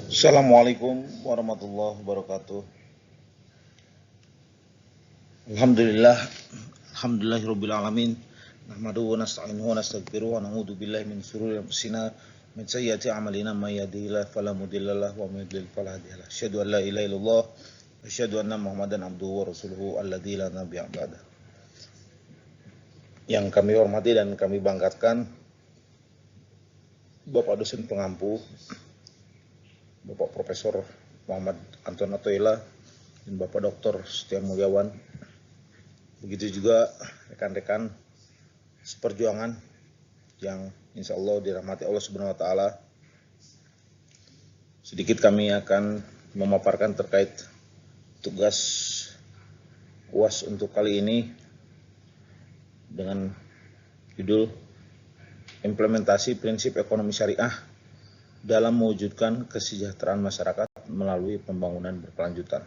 Assalamualaikum warahmatullahi wabarakatuh. Alhamdulillah, alhamdulillahirabbil alamin. Nahmaduhu wa nasta'inuhu wa nastaghfiruhu wa na'udzu billahi min shururi anfusina min sayyiati a'malina may yahdihillahu fala mudilla lahu wa may yudlil fala hadiya lahu. Asyhadu an la ilaha illallah wa asyhadu anna Muhammadan abduhu wa rasuluhu alladzi la nabiyya ba'da. Yang kami hormati dan kami banggakan Bapak dosen pengampu, Bapak Profesor Muhammad Anton Atoila dan Bapak Dr. Setia Mulyawan. Begitu juga rekan-rekan seperjuangan yang insya Allah dirahmati Allah Subhanahu wa Ta'ala. Sedikit kami akan memaparkan terkait tugas UAS untuk kali ini dengan judul implementasi prinsip ekonomi syariah dalam mewujudkan kesejahteraan masyarakat melalui pembangunan berkelanjutan.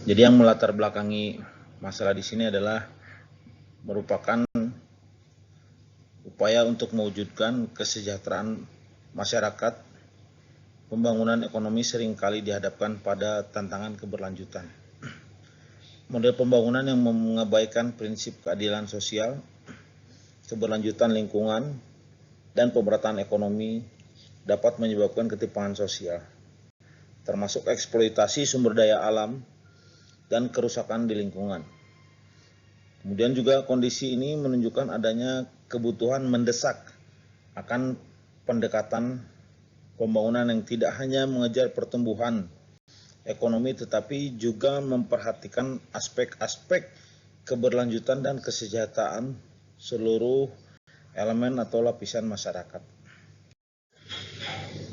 Jadi yang melatar belakangi masalah di sini adalah merupakan upaya untuk mewujudkan kesejahteraan masyarakat. Pembangunan ekonomi seringkali dihadapkan pada tantangan keberlanjutan. Model pembangunan yang mengabaikan prinsip keadilan sosial, keberlanjutan lingkungan, dan pemerataan ekonomi dapat menyebabkan ketimpangan sosial, termasuk eksploitasi sumber daya alam dan kerusakan di lingkungan. Kemudian juga kondisi ini menunjukkan adanya kebutuhan mendesak akan pendekatan pembangunan yang tidak hanya mengejar pertumbuhan ekonomi tetapi juga memperhatikan aspek-aspek keberlanjutan dan kesejahteraan seluruh elemen atau lapisan masyarakat.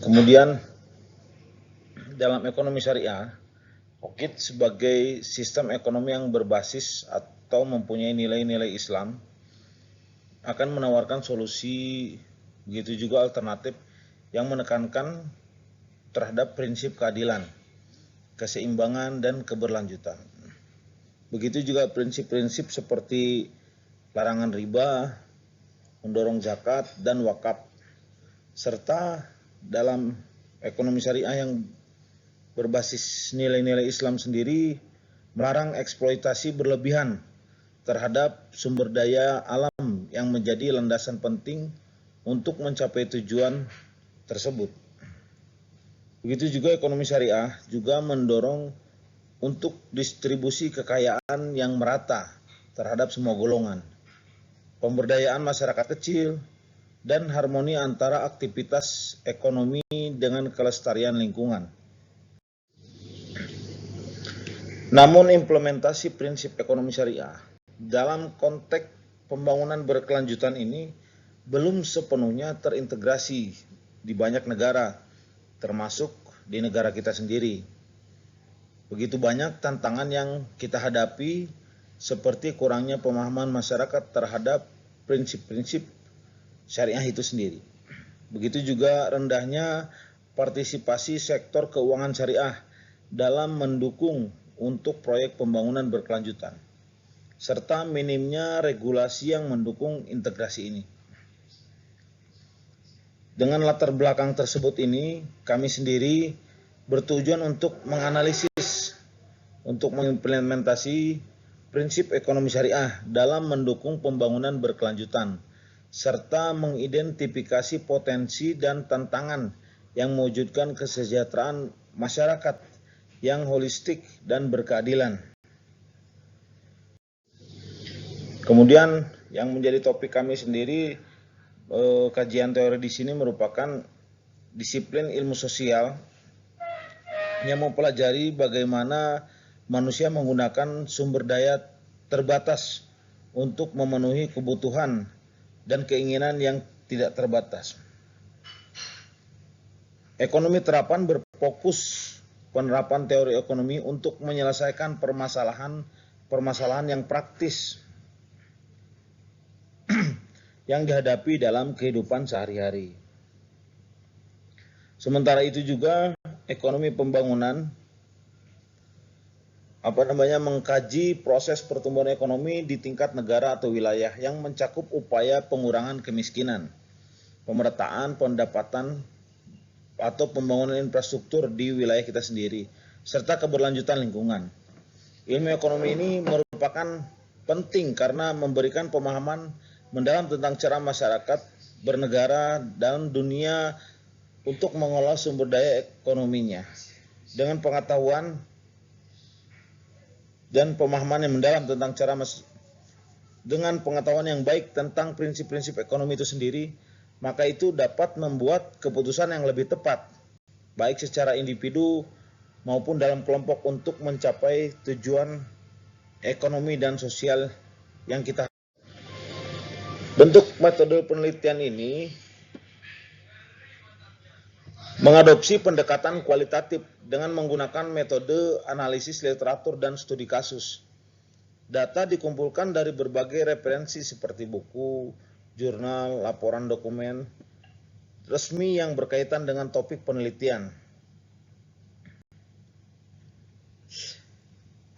Kemudian dalam ekonomi syariah, OKID sebagai sistem ekonomi yang berbasis atau mempunyai nilai-nilai Islam akan menawarkan solusi begitu juga alternatif yang menekankan terhadap prinsip keadilan, keseimbangan, dan keberlanjutan. Begitu juga prinsip-prinsip seperti larangan riba, mendorong zakat dan wakaf, serta dalam ekonomi syariah yang berbasis nilai-nilai Islam sendiri melarang eksploitasi berlebihan terhadap sumber daya alam yang menjadi landasan penting untuk mencapai tujuan tersebut. Begitu juga ekonomi syariah juga mendorong untuk distribusi kekayaan yang merata terhadap semua golongan, pemberdayaan masyarakat kecil, dan harmoni antara aktivitas ekonomi dengan kelestarian lingkungan. Namun implementasi prinsip ekonomi syariah dalam konteks pembangunan berkelanjutan ini belum sepenuhnya terintegrasi di banyak negara, termasuk di negara kita sendiri. Begitu banyak tantangan yang kita hadapi, seperti kurangnya pemahaman masyarakat terhadap prinsip-prinsip syariah itu sendiri. Begitu juga rendahnya partisipasi sektor keuangan syariah dalam mendukung untuk proyek pembangunan berkelanjutan, serta minimnya regulasi yang mendukung integrasi ini. Dengan latar belakang tersebut ini, kami sendiri bertujuan untuk menganalisis, untuk mengimplementasi prinsip ekonomi syariah dalam mendukung pembangunan berkelanjutan, serta mengidentifikasi potensi dan tantangan yang mewujudkan kesejahteraan masyarakat yang holistik dan berkeadilan. Kemudian yang menjadi topik kami sendiri, kajian teori di sini merupakan disiplin ilmu sosial yang mempelajari bagaimana manusia menggunakan sumber daya terbatas untuk memenuhi kebutuhan dan keinginan yang tidak terbatas. Ekonomi terapan berfokus penerapan teori ekonomi untuk menyelesaikan permasalahan yang praktis yang dihadapi dalam kehidupan sehari-hari. Sementara itu juga ekonomi pembangunan mengkaji proses pertumbuhan ekonomi di tingkat negara atau wilayah yang mencakup upaya pengurangan kemiskinan, pemerataan pendapatan atau pembangunan infrastruktur di wilayah kita sendiri, serta keberlanjutan lingkungan. Ilmu ekonomi ini merupakan penting karena memberikan pemahaman mendalam tentang cara masyarakat bernegara dalam dunia untuk mengolah sumber daya ekonominya. Dengan pengetahuan dan pemahaman yang mendalam tentang dengan pengetahuan yang baik tentang prinsip-prinsip ekonomi itu sendiri, maka itu dapat membuat keputusan yang lebih tepat, baik secara individu maupun dalam kelompok untuk mencapai tujuan ekonomi dan sosial yang kita. Bentuk metode penelitian ini mengadopsi pendekatan kualitatif dengan menggunakan metode analisis literatur dan studi kasus. Data dikumpulkan dari berbagai referensi seperti buku, jurnal, laporan dokumen resmi yang berkaitan dengan topik penelitian.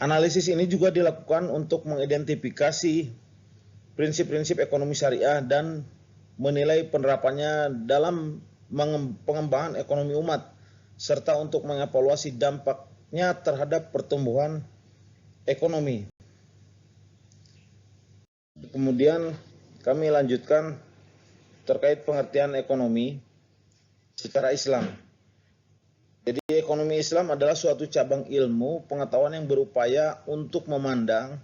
Analisis ini juga dilakukan untuk mengidentifikasi prinsip-prinsip ekonomi syariah dan menilai penerapannya dalam pengembangan ekonomi umat, serta untuk mengevaluasi dampaknya terhadap pertumbuhan ekonomi. Kemudian kami lanjutkan terkait pengertian ekonomi secara Islam. Jadi ekonomi Islam adalah suatu cabang ilmu pengetahuan yang berupaya untuk memandang,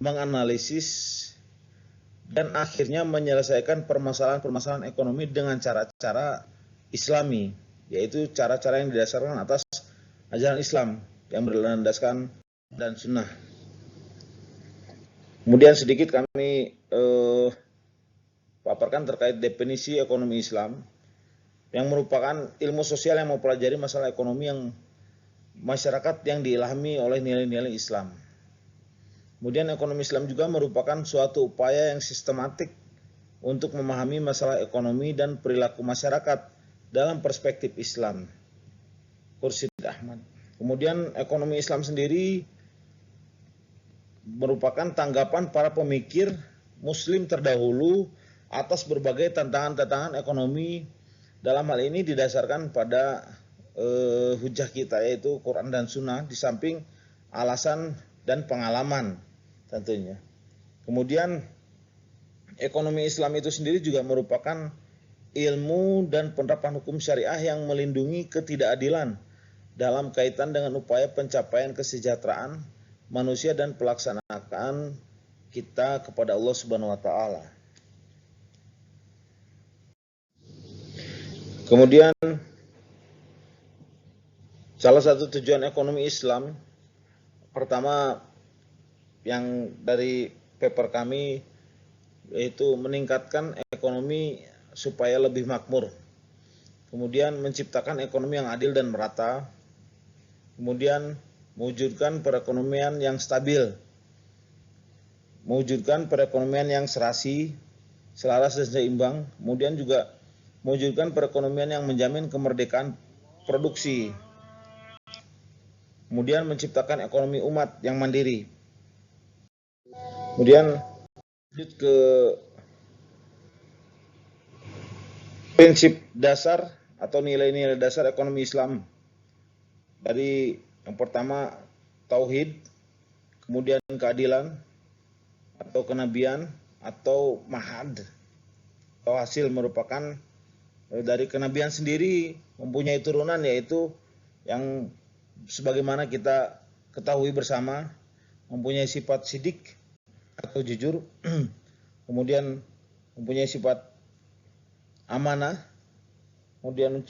menganalisis, dan akhirnya menyelesaikan permasalahan-permasalahan ekonomi dengan cara-cara Islami, yaitu cara-cara yang didasarkan atas ajaran Islam yang berlandaskan dan sunnah. Kemudian sedikit kami paparkan terkait definisi ekonomi Islam, yang merupakan ilmu sosial yang mempelajari masalah ekonomi yang masyarakat yang diilhami oleh nilai-nilai Islam. Kemudian ekonomi Islam juga merupakan suatu upaya yang sistematik untuk memahami masalah ekonomi dan perilaku masyarakat dalam perspektif Islam. Khursyid Ahmad. Kemudian ekonomi Islam sendiri merupakan tanggapan para pemikir Muslim terdahulu atas berbagai tantangan-tantangan ekonomi. Dalam hal ini didasarkan pada hujah kita, yaitu Quran dan Sunnah, di samping alasan dan pengalaman tentunya. Kemudian ekonomi Islam itu sendiri juga merupakan ilmu dan penerapan hukum syariah yang melindungi ketidakadilan dalam kaitan dengan upaya pencapaian kesejahteraan manusia dan pelaksanaan kita kepada Allah Subhanahu wa taala. Kemudian salah satu tujuan ekonomi Islam pertama yang dari paper kami yaitu meningkatkan ekonomi supaya lebih makmur. Kemudian menciptakan ekonomi yang adil dan merata. Kemudian mewujudkan perekonomian yang stabil. Mewujudkan perekonomian yang serasi, selaras dan seimbang. Kemudian juga mewujudkan perekonomian yang menjamin kemerdekaan produksi. Kemudian menciptakan ekonomi umat yang mandiri. Kemudian lanjut ke prinsip dasar atau nilai-nilai dasar ekonomi Islam. Dari yang pertama tauhid, kemudian keadilan atau kenabian atau mahad atau hasil merupakan dari kenabian sendiri mempunyai turunan, yaitu yang sebagaimana kita ketahui bersama mempunyai sifat sidik atau jujur, kemudian mempunyai sifat amanah, kemudian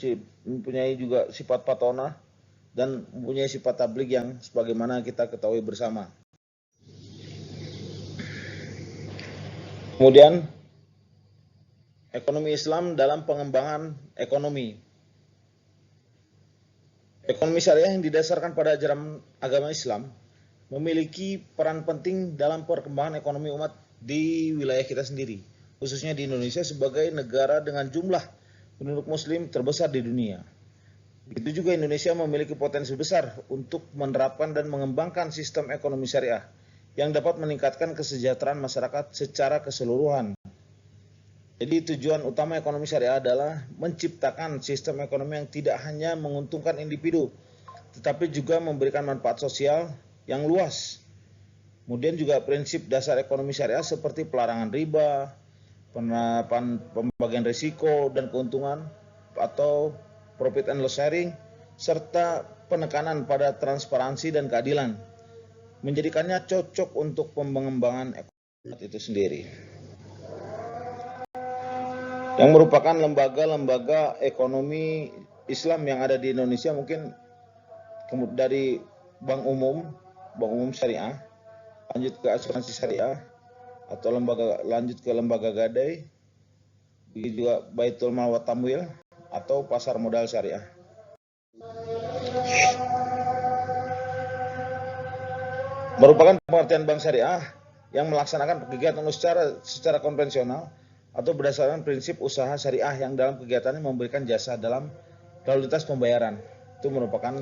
mempunyai juga sifat patonah, dan mempunyai sifat tabligh yang sebagaimana kita ketahui bersama. Kemudian ekonomi Islam dalam pengembangan ekonomi. Ekonomi syariah yang didasarkan pada ajaran agama Islam memiliki peran penting dalam perkembangan ekonomi umat di wilayah kita sendiri, khususnya di Indonesia sebagai negara dengan jumlah penduduk muslim terbesar di dunia. Begitu juga Indonesia memiliki potensi besar untuk menerapkan dan mengembangkan sistem ekonomi syariah yang dapat meningkatkan kesejahteraan masyarakat secara keseluruhan. Jadi tujuan utama ekonomi syariah adalah menciptakan sistem ekonomi yang tidak hanya menguntungkan individu, tetapi juga memberikan manfaat sosial yang luas. Kemudian juga prinsip dasar ekonomi syariah seperti pelarangan riba, penerapan pembagian risiko dan keuntungan atau profit and loss sharing, serta penekanan pada transparansi dan keadilan, menjadikannya cocok untuk pengembangan ekonomi itu sendiri. Yang merupakan lembaga-lembaga ekonomi Islam yang ada di Indonesia, mungkin dari Bank Umum Syariah, lanjut ke asuransi syariah, atau lanjut ke lembaga gadai, begitu juga Baitul Mal wa Tamwil atau pasar modal syariah. Merupakan pengertian bank syariah yang melaksanakan kegiatan secara konvensional atau berdasarkan prinsip usaha syariah yang dalam kegiatannya memberikan jasa dalam lalu lintas pembayaran. Itu merupakan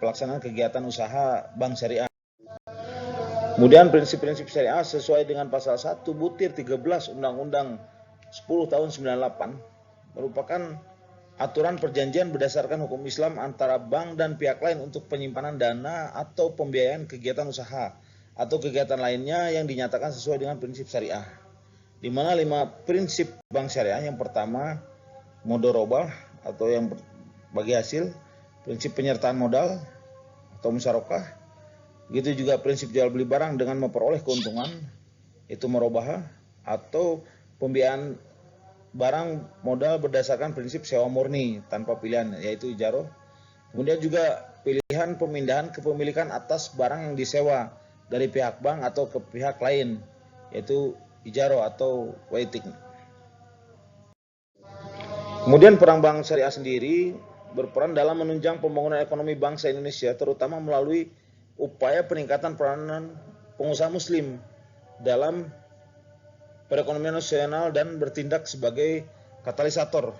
pelaksanaan kegiatan usaha bank syariah. Kemudian prinsip-prinsip syariah sesuai dengan pasal 1 butir 13 Undang-Undang 10 tahun 98 merupakan aturan perjanjian berdasarkan hukum Islam antara bank dan pihak lain untuk penyimpanan dana atau pembiayaan kegiatan usaha atau kegiatan lainnya yang dinyatakan sesuai dengan prinsip syariah. Di mana 5 prinsip bank syariah, yang pertama mudharabah atau yang bagi hasil, prinsip penyertaan modal atau musyarakah, begitu juga prinsip jual beli barang dengan memperoleh keuntungan, itu murabahah, atau pembiayaan barang modal berdasarkan prinsip sewa murni tanpa pilihan, yaitu ijaroh. Kemudian juga pilihan pemindahan kepemilikan atas barang yang disewa dari pihak bank atau ke pihak lain, yaitu ijaroh atau waiting. Kemudian peran bank syariah sendiri berperan dalam menunjang pembangunan ekonomi bangsa Indonesia, terutama melalui upaya peningkatan peranan pengusaha muslim dalam perekonomian nasional dan bertindak sebagai katalisator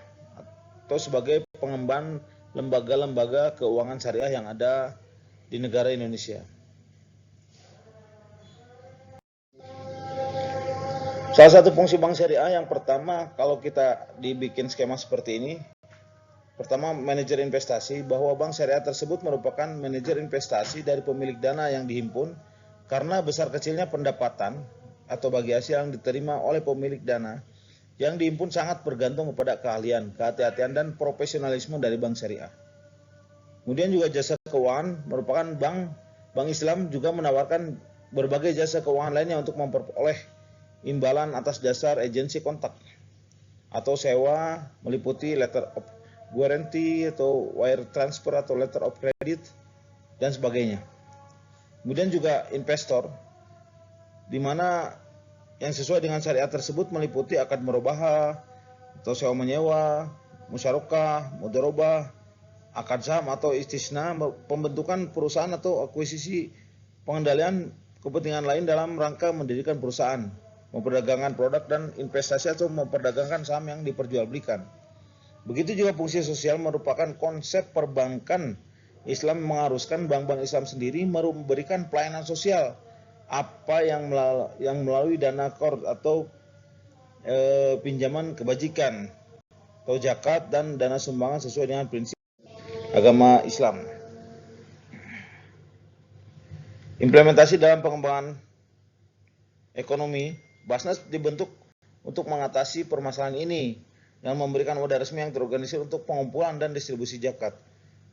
atau sebagai pengemban lembaga-lembaga keuangan syariah yang ada di negara Indonesia. Salah satu fungsi bank syariah yang pertama, kalau kita dibikin skema seperti ini, pertama manajer investasi, bahwa bank syariah tersebut merupakan manajer investasi dari pemilik dana yang dihimpun karena besar kecilnya pendapatan atau bagi hasil yang diterima oleh pemilik dana yang dihimpun sangat bergantung kepada keahlian, kehati-hatian, dan profesionalisme dari bank syariah. Kemudian juga jasa keuangan merupakan bank Islam juga menawarkan berbagai jasa keuangan lainnya untuk memperoleh imbalan atas dasar agensi kontak atau sewa, meliputi letter of guarantee atau wire transfer atau letter of credit dan sebagainya. Kemudian juga investor, di mana yang sesuai dengan syariat tersebut meliputi akad murabahah atau sewa menyewa, musyarakah, mudharabah, akad saham atau istisna, pembentukan perusahaan atau akuisisi, pengendalian kepentingan lain dalam rangka mendirikan perusahaan, memperdagangkan produk dan investasi atau memperdagangkan saham yang diperjualbelikan. Begitu juga fungsi sosial merupakan konsep perbankan Islam mengharuskan bank-bank Islam sendiri memberikan pelayanan sosial apa yang melalui dana qard atau pinjaman kebajikan atau zakat dan dana sumbangan sesuai dengan prinsip agama Islam. Implementasi dalam pengembangan ekonomi, Basnas dibentuk untuk mengatasi permasalahan ini dengan memberikan wadah resmi yang terorganisir untuk pengumpulan dan distribusi zakat.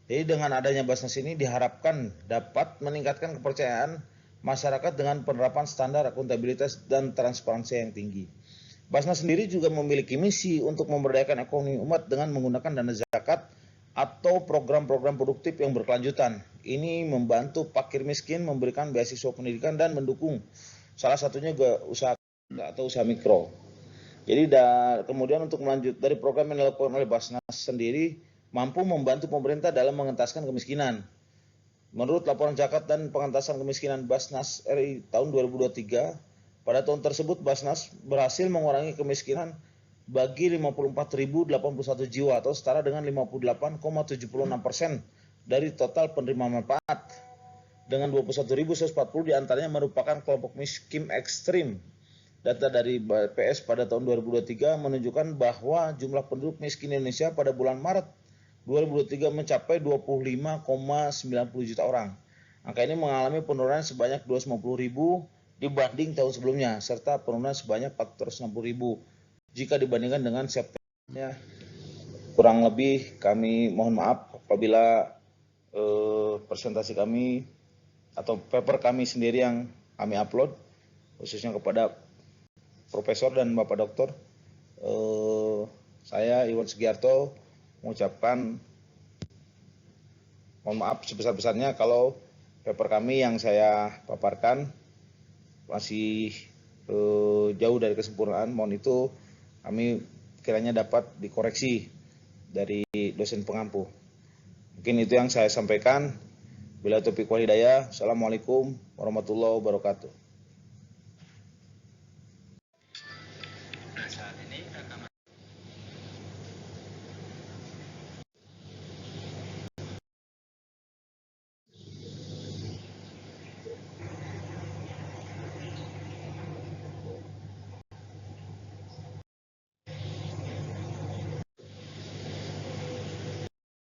Jadi dengan adanya Basnas ini diharapkan dapat meningkatkan kepercayaan masyarakat dengan penerapan standar akuntabilitas dan transparansi yang tinggi. Basnas sendiri juga memiliki misi untuk memberdayakan ekonomi umat dengan menggunakan dana zakat atau program-program produktif yang berkelanjutan. Ini membantu fakir miskin, memberikan beasiswa pendidikan, dan mendukung salah satunya juga usaha atau usaha mikro. Jadi kemudian untuk melanjut dari program yang dilakukan oleh Basnas sendiri mampu membantu pemerintah dalam mengentaskan kemiskinan. Menurut laporan zakat dan pengentasan kemiskinan Basnas RI tahun 2023, pada tahun tersebut Basnas berhasil mengurangi kemiskinan bagi 54.081 jiwa atau setara dengan 58,76% dari total penerima manfaat. Dengan 21.140 diantaranya merupakan kelompok miskin ekstrim Data dari BPS pada tahun 2023 menunjukkan bahwa jumlah penduduk miskin Indonesia pada bulan Maret 2023 mencapai 25,90 juta orang. Angka ini mengalami penurunan sebanyak 250.000 dibanding tahun sebelumnya, serta penurunan sebanyak 460.000 jika dibandingkan dengan Septembernya. Kurang lebih kami mohon maaf apabila presentasi kami atau paper kami sendiri yang kami upload, khususnya kepada Profesor dan Bapak Doktor. Saya Iwan Sugiarto mengucapkan mohon maaf sebesar-besarnya kalau paper kami yang saya paparkan masih jauh dari kesempurnaan. Mohon itu kami kiranya dapat dikoreksi dari dosen pengampu. Mungkin itu yang saya sampaikan. Bila taufiq wal hidayah. Assalamualaikum warahmatullahi wabarakatuh. Saat ini rekaman